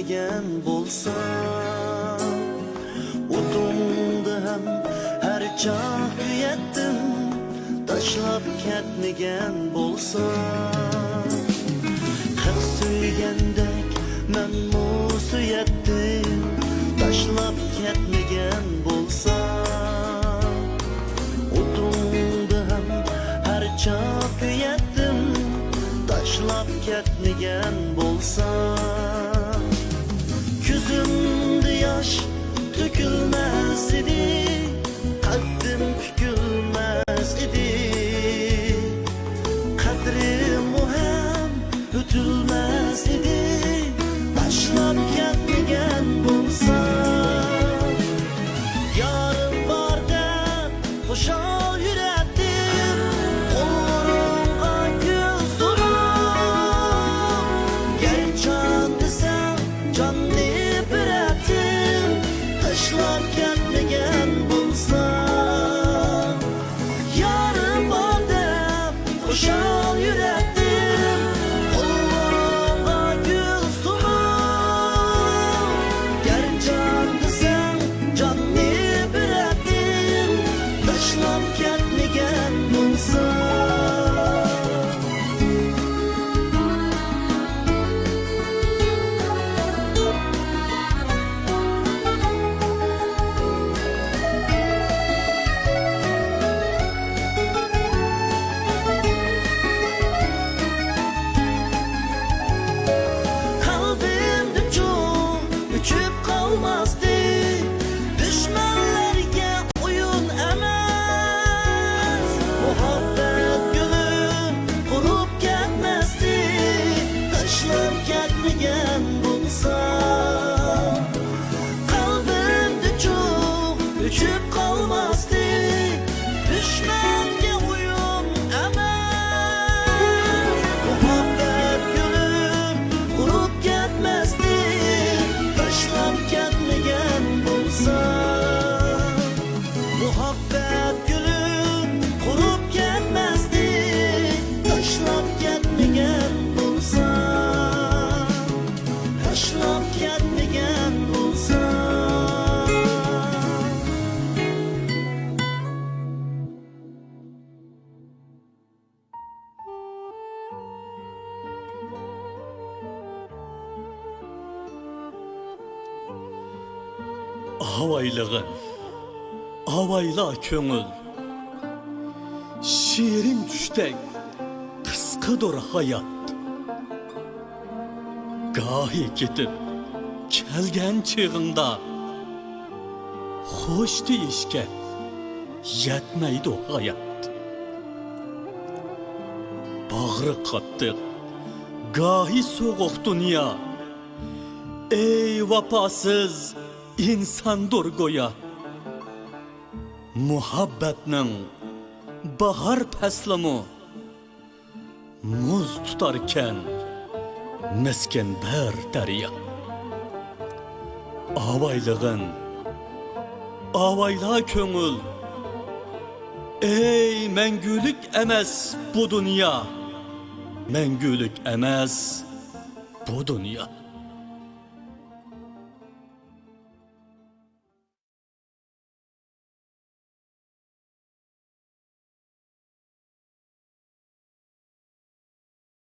ketmegen bolsam, o'tumda ham har choq kuyatdim, tashlab ketmegen bolsam, haq söygandek men suyatdim, tashlab ketmegen bolsam, o'tumda ham har choq kuyatdim, tashlab ketmegen bolsam, ko'zimda yosh to'kilmas edi, qalbim bukilmas edi, qadrim ham o'tilmas edi, tashlab ketmegen bolsam, yorim bor deb xushal yuratdim, qo'llarimga gul surib, gerçan desam jonni beratim, tashlab ketmegen bolsam, yorim bor deb xushal yuratdim, qo'llarimga gul surib, gerçan desam jonni beratim, tashlab ketmegen bolsam. Kalbimde çok uçup kalmazdı, düşmanlarga oyun emas, muhabbet gülüm kurup ketmezdi, taşlar ketmegen bulsam. Kalbimde çok uçup kalmazdı, düşmanga oyun emas, muhabbet gülüm kurup ketmezdi, taşlar ketmegen bulsam. Muhabbet gülüm kurup ketmezdi, taşlar ketmegen bulsam, taşlar ketmegen bulsam. Havaylığın, havayla köngül, şiirin düştek, kıskadır hayat. Gahi gidip, kelgen çığında, hoş deyişke, yetmeydi o hayat. Bağrı kattık, gahi soğuk dünya, ey vapasız insandır goya. Muhabbetnin bahar peslimi muz tutarken mesken ber derya. Avaylığın, avayla köngül, ey mengülük emez bu dünya, mengülük emez bu dünya.